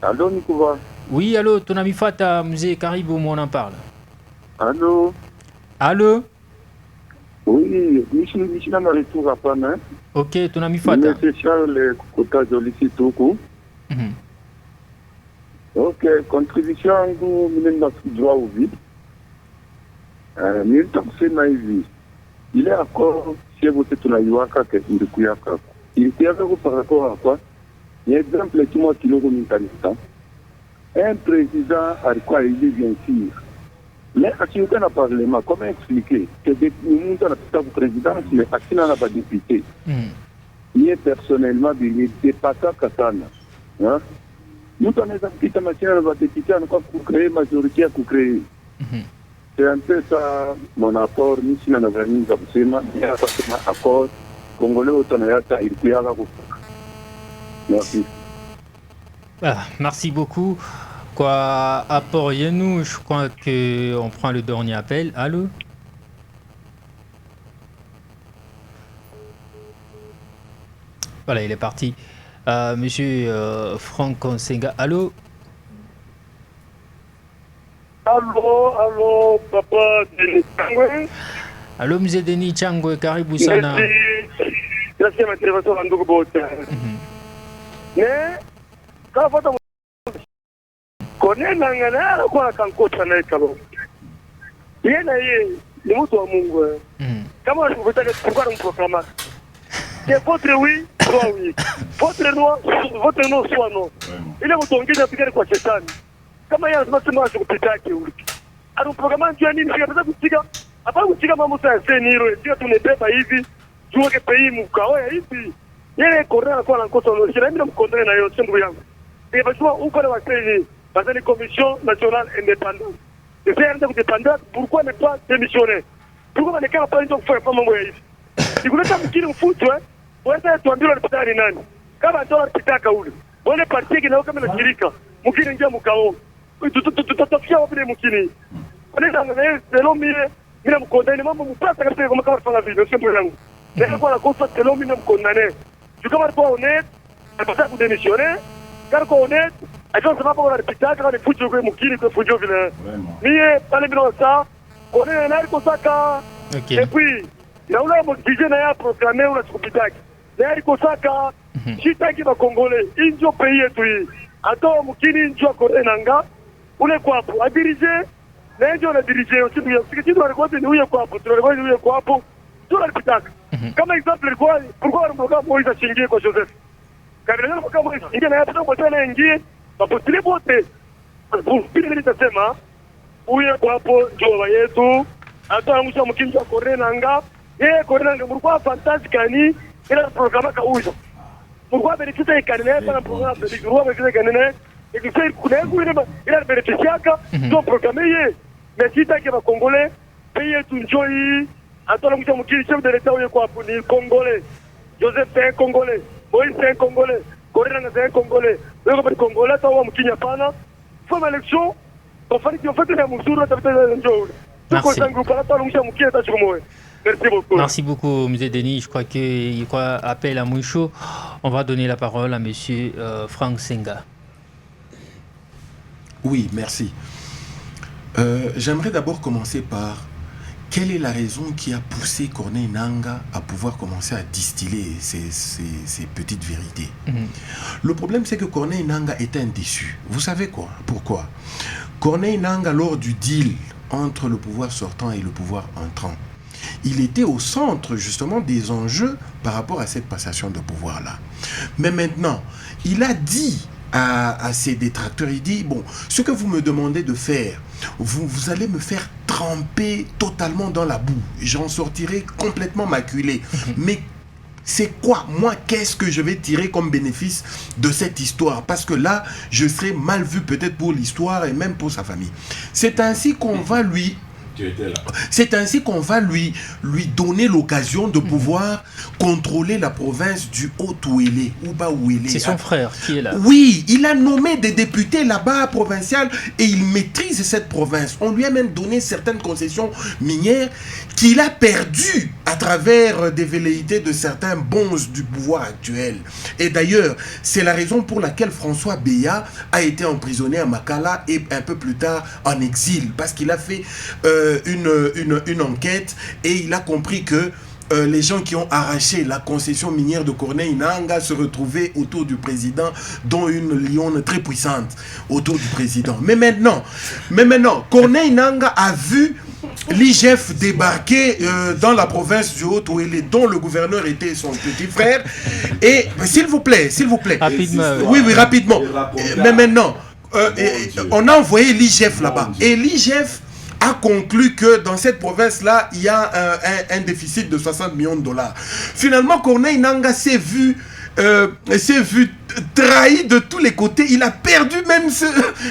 Allô Mikouva. Oui, allô, ton ami Fata, musée Karibu, mon en parle. Allô? Allô? Oui, je suis dans le retour à Pana. Ok, ton ami Fata. C'est Charles Kota Jolisi Toko. Ok, contribution nous menons droit au vide. Nous sommes naïfs. Il est encore chez vous, c'est la Yuaka que il Kuyaka. Il était avec vous par rapport à quoi? Il y a un exemple qui m'a dit un président a quoi il dit bien sûr. Mais à qui on a parlé, comment expliquer que depuis le monde a président, il est assis dans la député. Il est personnellement, il est dépassé à Katana. mtu anaweza kupita machina na badepute anakuwa kukree majorite ya kukree. C'est un peu ça mon apport. Mimi sina nadhani za kusema ya kusema accord Congolais wote wanayata ilikuyaga kutoka. Merci. Ah, merci beaucoup. Quoi, apport Yenou, je crois qu'on prend le dernier appel. Allô? Voilà, il est parti. Monsieur Franck Nsenga, allô? Allô, papa Denis Changwe. Allô, Mzee Denis Changwe, karibu sana. Merci ma intervention à ndugu bote. Mais quand faut konena ngana kwa kankota na kalo. Yeye ni mtu wa Mungu. Kama unataka kufuata mproklama. C'est votre oui, soit oui. Votre non, soit non. Ile mtongeza pigani kwa shetani. Kama yeye anasema asipitake ule. Anaprograma ndio nini sio kupiga. Hapa kupiga mambo sasa ni hilo. Sio tunebeba hivi. Tuoke pei mkao hivi. Yeye korona kwa nkoto no. Sio mimi mkondana na yote ndugu yangu. Et parce que uko na waseni, parce que commission nationale indépendante. Et c'est indépendante, pourquoi ne pas démissionner? Pourquoi ne pas faire mambo hivi? Nikuleta mkini mfutwe, wewe tuambie unapita ni nani? Kama ndio unapita ule. Wale parti kina kama na shirika, mkini ngia mkao. Tutatafikia wapi mkini? Wale ngane selo mimi mkondane mambo mpaka kabisa kama fanya vile, sio mbele yangu. Ndio kwa la kosa selo mimi mkondane. Tu kama pas honnête, unataka kudémissionner. Car honnête, acha sema kwa unapita kama ni fujo kwa mkini kwa fujo vile. Mie pale bila ça, on est là pour ça ka. Et puis na ule mjije na ya proclamer unachokupitaki. Na iko saka shitaki ba Congolais, injo pays yetu hii. Ato mkini injo korenanga ule kwapo adirije na injo na dirije usiku ya sikitu alikuwa ni huyo kwapo, tulikuwa ni huyo kwapo. Tunalipitaka. Kama example ilikuwa pourquoi mboga Moïse achingie kwa Joseph. Kabila kama Moïse ingia na hapo kwa tena ingie, bapotile bote. Bila nitasema huyo kwapo ndio yetu. Ato amusha mkini wa korenanga. Korenanga mlikuwa fantasticani ila programa kauza. Mlikuwa beneficia ikanene pana programa beneficia beneficia ikanene. Ikisema kunengu ile beneficiaka ndio programa yeye. Mesita ke ba Congolais paye tu njoi. Ato amusha mkini chef de l'état huyo kwa ni Congolais. Joseph c'est Congolais. Moïse c'est Congolais. Korenanga c'est Congolais. Leo kwa Congolais tawa mkini hapana. Fama election. Ofani kiofete ya mzuri atabeta njoi. Merci. Merci beaucoup. Merci beaucoup, Mzee Denis. Je crois qu'il appelle à Moucho. On va donner la parole à Monsieur Franck Nsenga. Oui, merci. J'aimerais d'abord commencer par quelle est la raison qui a poussé Corneille Nangaa à pouvoir commencer à distiller ces petites vérités. Le problème, c'est que Corneille Nangaa était indécis. Vous savez quoi? Pourquoi? Corneille Nangaa, lors du deal entre le pouvoir sortant et le pouvoir entrant, il était au centre justement des enjeux par rapport à cette passation de pouvoir-là. Mais maintenant, il a dit à ses détracteurs, il dit, bon, ce que vous me demandez de faire, vous allez me faire tremper totalement dans la boue. J'en sortirai complètement maculé. Mais c'est quoi, moi, qu'est-ce que je vais tirer comme bénéfice de cette histoire? Parce que là, je serai mal vu peut-être pour l'histoire et même pour sa famille. C'est ainsi qu'on va lui... C'est ainsi qu'on va lui donner l'occasion de pouvoir contrôler la province du Haut-Ouélé. C'est son frère qui est là. Oui, il a nommé des députés là-bas provincial et il maîtrise cette province. On lui a même donné certaines concessions minières qu'il a perdues à travers des velléités de certains bons du pouvoir actuel. Et d'ailleurs, c'est la raison pour laquelle François Beya a été emprisonné à Makala et un peu plus tard en exil, parce qu'il a fait une enquête et il a compris que les gens qui ont arraché la concession minière de Corneille Nangaa se retrouvaient autour du président, dont une lionne très puissante autour du président. Mais maintenant, Corneille Nangaa a vu l'IGF débarquer dans la province du Haut-Ouélé, dont le gouverneur était son petit frère. Et s'il vous plaît. Rapidement. Oui, rapidement. Mais maintenant, on a envoyé l'IGF là-bas. Et l'IGF a conclu que dans cette province-là, il y a un déficit de 60 millions de dollars. Finalement, Corneille Nangaa s'est vu trahi de tous les côtés. Il a perdu même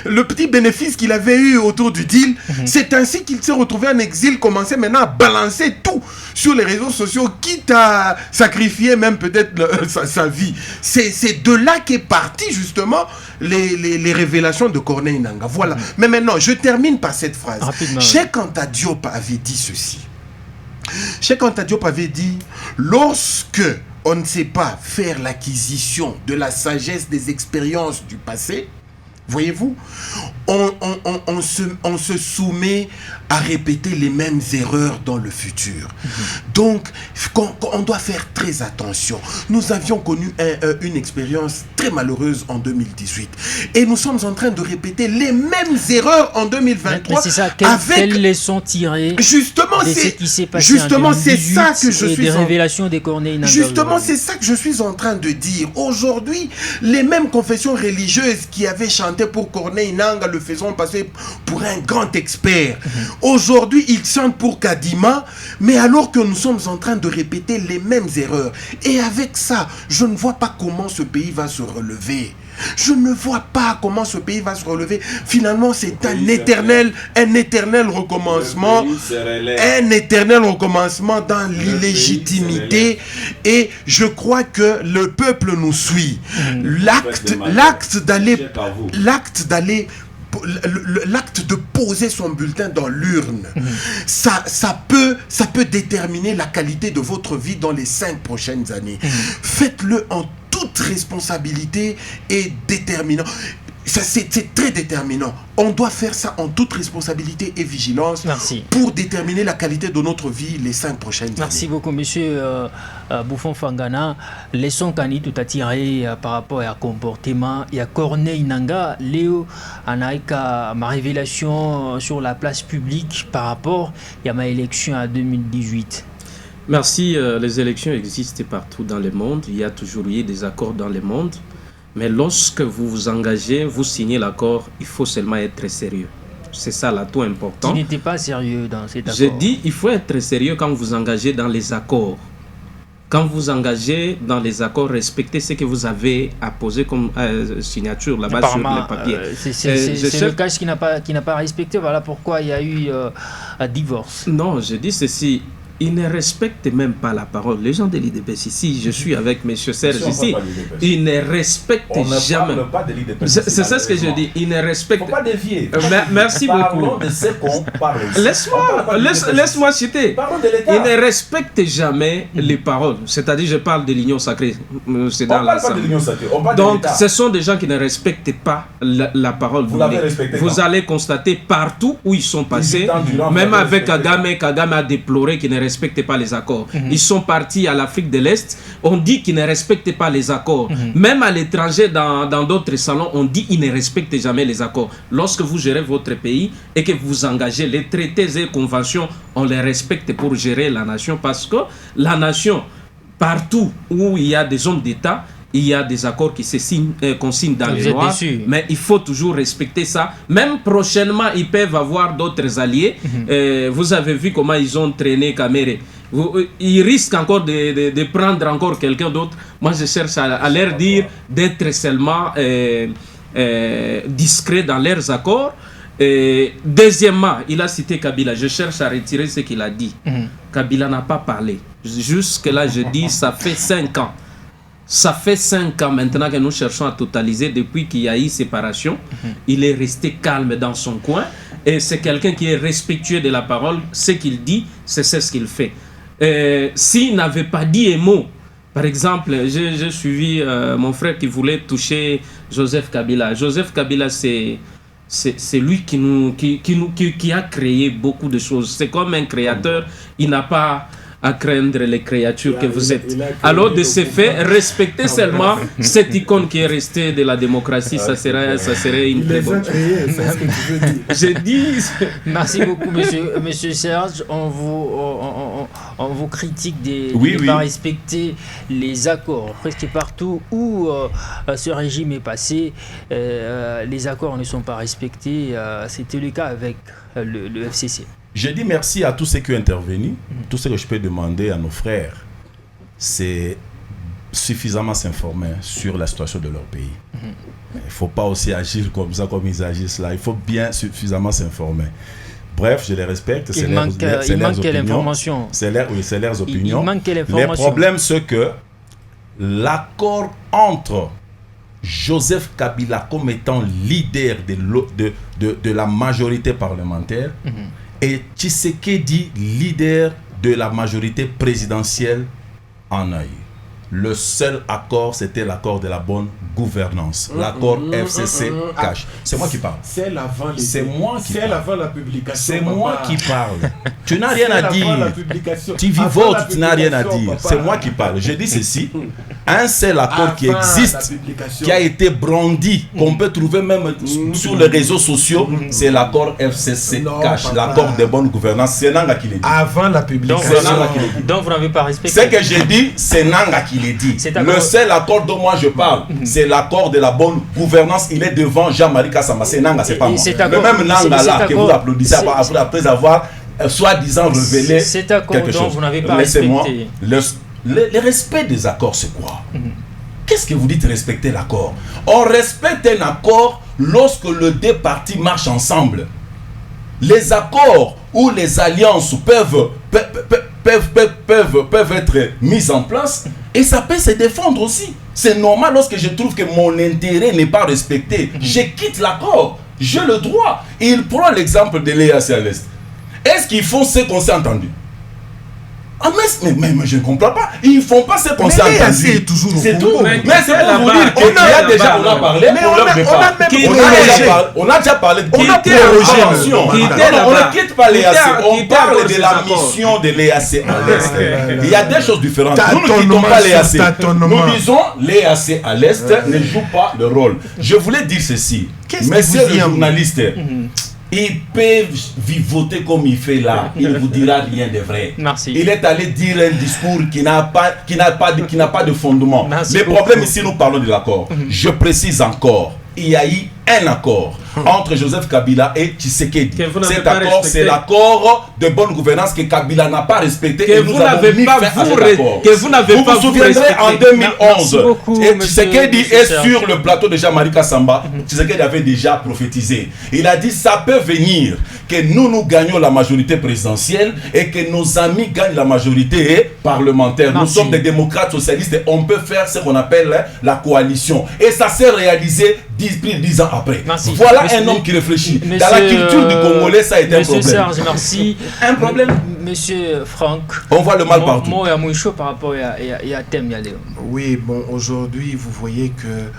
le petit bénéfice qu'il avait eu autour du deal. C'est ainsi qu'il s'est retrouvé en exil, commençait maintenant à balancer tout sur les réseaux sociaux, quitte à sacrifier même peut-être sa vie. C'est de là qu'est parti justement les révélations de Corneille Nangaa. Voilà. Mais maintenant, je termine par cette phrase. Cheikh Anta Diop avait dit ceci. Cheikh Anta Diop avait dit, lorsque on ne sait pas faire l'acquisition de la sagesse des expériences du passé, voyez-vous, on se soumet à répéter les mêmes erreurs dans le futur. Donc, on doit faire très attention. Nous avions connu une expérience très malheureuse en 2018. Et nous sommes en train de répéter les mêmes erreurs en 2023. Mais c'est ça, quelles leçons tirées justement, de ce qui s'est passé justement, en 2018 c'est ça que je et suis des révélations des Corneille Nangaa. Justement, c'est ça que je suis en train de dire. Aujourd'hui, les mêmes confessions religieuses qui avaient chanté pour Corneille Nangaa le faisant passer pour un grand expert. Aujourd'hui, ils chantent pour Kadima, mais alors que nous sommes en train de répéter les mêmes erreurs. Et avec ça, je ne vois pas comment ce pays va se relever. Je ne vois pas comment ce pays va se relever. Finalement, c'est un éternel recommencement. Un éternel recommencement dans l'illégitimité. Et je crois que le peuple nous suit. L'acte de poser son bulletin dans l'urne, ça peut déterminer la qualité de votre vie dans les 5 prochaines années. Faites-le en toute responsabilité et déterminant. C'est très déterminant. On doit faire ça en toute responsabilité et vigilance. Merci. Pour déterminer la qualité de notre vie les 5 prochaines années. Merci beaucoup, monsieur Bouffon Fangana. Leçon Kani tout a tiré par rapport à comportement. Il y a Corneille Nangaa, Léo Anaïka, ma révélation sur la place publique par rapport à ma élection en 2018. Merci. Les élections existent partout dans le monde. Il y a toujours eu des accords dans le monde. Mais lorsque vous vous engagez, vous signez l'accord, il faut seulement être sérieux. C'est ça l'atout important. Qui n'était pas sérieux dans cet accord. J'ai dit, il faut être sérieux quand vous engagez dans les accords. Quand vous engagez dans les accords, respectez ce que vous avez à poser comme signature là-bas sur le papier. C'est le cas qui n'a pas respecté. Voilà pourquoi il y a eu un divorce. Non, je dis ceci. Ils ne respectent même pas la parole. Les gens de l'IDPS ici, je suis avec M. Serge ici, ils ne respectent jamais. C'est ça ce que je dis. Ils ne respectent. Faut pas dévier. Merci beaucoup. Laisse-moi citer. Ils ne respectent jamais les paroles. C'est-à-dire, je parle de l'union sacrée. C'est dans la salle. Donc, ce sont des gens qui ne respectent pas la parole. Vous allez constater partout où ils sont passés, même avec Kagame. Kagame a déploré qu'ils ne respectent pas les accords. Ils sont partis à l'Afrique de l'Est, on dit qu'ils ne respectent pas les accords. Même à l'étranger, dans d'autres salons, on dit qu'ils ne respectent jamais les accords. Lorsque vous gérez votre pays et que vous engagez les traités et conventions, on les respecte pour gérer la nation, parce que la nation, partout où il y a des hommes d'État, il y a des accords qui se signent, qu'on signe dans les noirs, mais il faut toujours respecter ça. Même prochainement, ils peuvent avoir d'autres alliés. Vous avez vu comment ils ont traîné Kamere. Ils risquent encore de prendre encore quelqu'un d'autre. Moi, je cherche à leur dire d'être seulement discrets dans leurs accords. Deuxièmement, il a cité Kabila. Je cherche à retirer ce qu'il a dit. Kabila n'a pas parlé. Jusque-là, je dis, ça fait 5 ans. Ça fait 5 ans maintenant que nous cherchons à totaliser depuis qu'il y a eu séparation. Il est resté calme dans son coin et c'est quelqu'un qui est respectueux de la parole. Ce qu'il dit, c'est ce qu'il fait. S'il n'avait pas dit un mot, par exemple, j'ai suivi mon frère qui voulait toucher Joseph Kabila. Joseph Kabila, c'est lui qui a créé beaucoup de choses. C'est comme un créateur, il n'a pas à craindre les créatures que vous êtes. Alors, de ce fait, respectez seulement cette icône qui est restée de la démocratie. Ça serait une très bonne chose. J'ai dit... Merci beaucoup, monsieur Serge. On vous critique de ne pas respecter les accords. Presque partout où ce régime est passé, les accords ne sont pas respectés. C'était le cas avec le FCC. Je dis merci à tous ceux qui ont intervenu. Tout ce que je peux demander à nos frères, c'est suffisamment s'informer sur la situation de leur pays. Il ne faut pas aussi agir comme ça, comme ils agissent là. Il faut bien suffisamment s'informer. Bref, je les respecte. Il manque l'information. C'est leurs opinions. Il manque l'information. Le problème, c'est que l'accord entre Joseph Kabila comme étant leader de la majorité parlementaire et Tshisekedi leader de la majorité présidentielle en œil. Le seul accord, c'était l'accord de la bonne gouvernance. L'accord FCC-CACH. C'est moi qui parle. C'est l'avant les C'est moi qui C'est parle. l'avant la publication. C'est papa. moi qui parle. Tu n'as rien à C'est l'avant la dire. publication. Tu Avant vivotes, la tu n'as rien à publication, dire. papa. C'est moi qui parle. Je dis ceci. Un seul accord qui Avant la existe, publication. qui a été brandi, qu'on peut trouver même sur les réseaux sociaux, c'est l'accord FCC-CACH, Non, l'accord papa. de bonne gouvernance. C'est Nanga qui l'a dit. Avant la Donc, publication. donc vous n'avez pas respecté. Ce que j'ai dit, c'est Nanga qui l'a dit. C'est d'accord. Le seul accord dont moi je parle, c'est l'accord de la bonne gouvernance. Il est devant Jean-Marie Kassama. C'est Nanga, c'est pas Et moi. cet Le accord- même Nanga cet là, que vous accord- applaudissez c'est- après avoir soi-disant révélé Cet accord quelque dont chose. vous n'avez pas Laissez-moi. respecté. Le respect des accords, c'est quoi? Qu'est-ce que vous dites respecter l'accord? On respecte un accord lorsque les deux parties marchent ensemble. Les accords ou les alliances peuvent être mis en place et ça peut se défendre aussi. C'est normal lorsque je trouve que mon intérêt n'est pas respecté. Je quitte l'accord. J'ai le droit. Il prend l'exemple de l'EAC à l'Est. Est-ce qu'ils font ce qu'on s'est entendu? Ah mais je ne comprends pas. Ils ne font pas ce qu'on s'est l'EAC entendu. est toujours au C'est Congo. tout. Mais Mais c'est pour vous dire qu'il y a déjà, on a parlé Mais pour on leur a- départ. on a même On a déjà parlé. On a Qui prorogé. était Attention. là-bas. Qui était Non, on là-bas. ne quitte pas l'EAC. Qui On était parle dans de ces la accords. mission de l'EAC à l'Est. Il y a des choses différentes. Nous ne quittons Tâtonnement pas sur l'EAC. tâtonnement. Nous disons l'EAC à l'Est ne joue pas le rôle. Je voulais dire ceci. Qu'est-ce que Monsieur vous le dites, journaliste, il peut vivoter comme il fait là. Il ne vous dira rien de vrai. Merci. Il est allé dire un discours qui n'a pas de fondement. Merci Le beaucoup. problème ici, nous parlons de l'accord. Je précise encore, il y a eu un accord entre Joseph Kabila et Tshisekedi. Que vous n'avez Cet pas accord, respecté. c'est l'accord de bonne gouvernance que Kabila n'a pas respecté. Que et vous nous avons n'avez mis pas fin à vous cet re- accord. que vous n'avez pas vous vous souviendrez respecté. en 2011, Merci beaucoup, et monsieur Tshisekedi est Serge. sur le plateau de Jean-Marie Kassamba. Tshisekedi avait déjà prophétisé. Il a dit ça peut venir que nous gagnons la majorité présidentielle et que nos amis gagnent la majorité parlementaire. Nous Merci. sommes des démocrates socialistes et on peut faire ce qu'on appelle la coalition. Et ça s'est réalisé plus de 10 ans après. Merci. Voilà Monsieur- un homme qui réfléchit. Dans Monsieur, la culture du Congolais, ça a été un Monsieur problème. Serge, merci. Un problème. Monsieur Franck. On voit le mal partout. Moi, il y a chaud par rapport à thème. Oui, bon, aujourd'hui, vous voyez que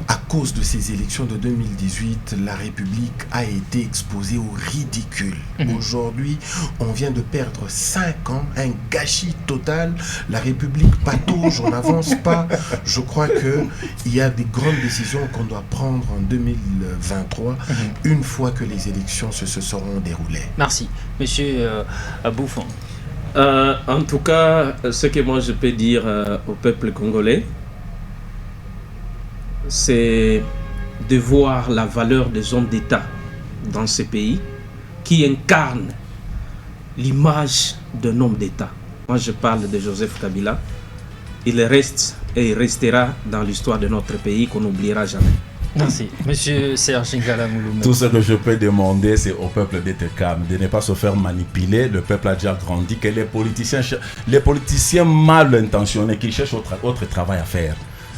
à cause de ces élections de 2018, la République a été exposée au ridicule. Aujourd'hui, on vient de perdre 5 ans, un gâchis total. La République patauge, on n'avance pas. Je crois qu'il y a des grandes décisions qu'on doit prendre en 2023, une fois que les élections se seront déroulées. Merci. Monsieur Bouffon. En tout cas, ce que moi je peux dire au peuple congolais, c'est de voir la valeur des hommes d'État dans ce pays qui incarnent l'image d'un homme d'État. Moi je parle de Joseph Kabila. Il reste et il restera dans l'histoire de notre pays qu'on n'oubliera jamais. Merci. Monsieur Serge Ngala Mouloumé. Tout ce que je peux demander, c'est au peuple d'être calme, de ne pas se faire manipuler. Le peuple a déjà grandi, que les politiciens mal intentionnés qui cherchent autre travail à faire.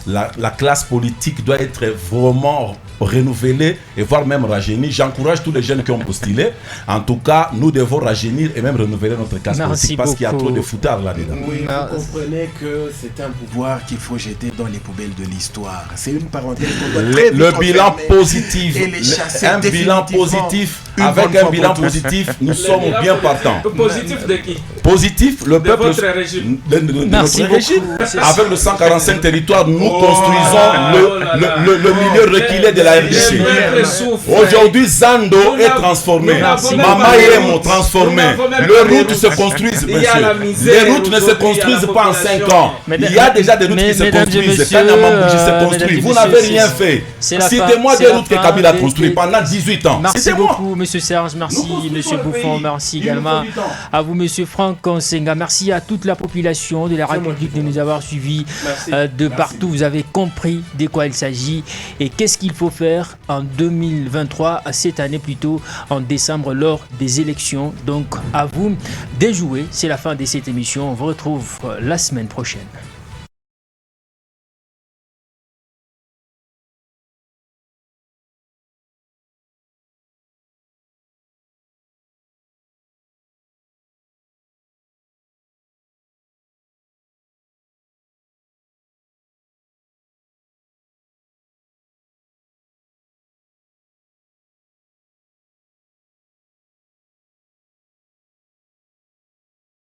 La classe politique doit être vraiment renouvelée et voire même rajeunie. J'encourage tous les jeunes qui ont postulé. En tout cas, nous devons rajeunir et même renouveler notre classe politique parce qu'il y a trop de foutards là-dedans. Oui, vous comprenez que c'est un pouvoir qu'il faut jeter dans les poubelles de l'histoire. C'est une parenthèse qu'on doit très vite Le bilan refermer positif, et les chasser un bilan définitivement positif, une avec bonne un fois bilan pour tous. positif, nous sommes bien partants. Positif de qui? Positif, le De peuple votre régime. de Merci notre régime. beaucoup. C'est- Avec le 145 territoires, nous construisons le milieu reculé de la RDC. Aujourd'hui, Zando est transformé. Mama Yemo transformé. Les routes se construisent, Il y a la monsieur. misère Les routes ne se aujourd'hui, il y a construisent la pas en population. 5 ans. Il y a déjà des routes qui se Mesdames et construisent. messieurs, Kanamambouji se mesdames construit. et Vous messieurs, n'avez rien c'est- fait. c'est la fin, Citez-moi c'est des la routes que fin Kabila a des- construites des- pendant 18 ans. Merci Citez-moi. beaucoup, Monsieur Serge, merci Monsieur Bouffon, merci également à vous Monsieur Franck Konsenga, merci à toute la population de la République de nous avoir suivis de partout. Vous avez compris de quoi il s'agit et qu'est-ce qu'il faut faire en 2023, cette année plutôt, en décembre lors des élections. Donc à vous de jouer, c'est la fin de cette émission, on vous retrouve la semaine prochaine.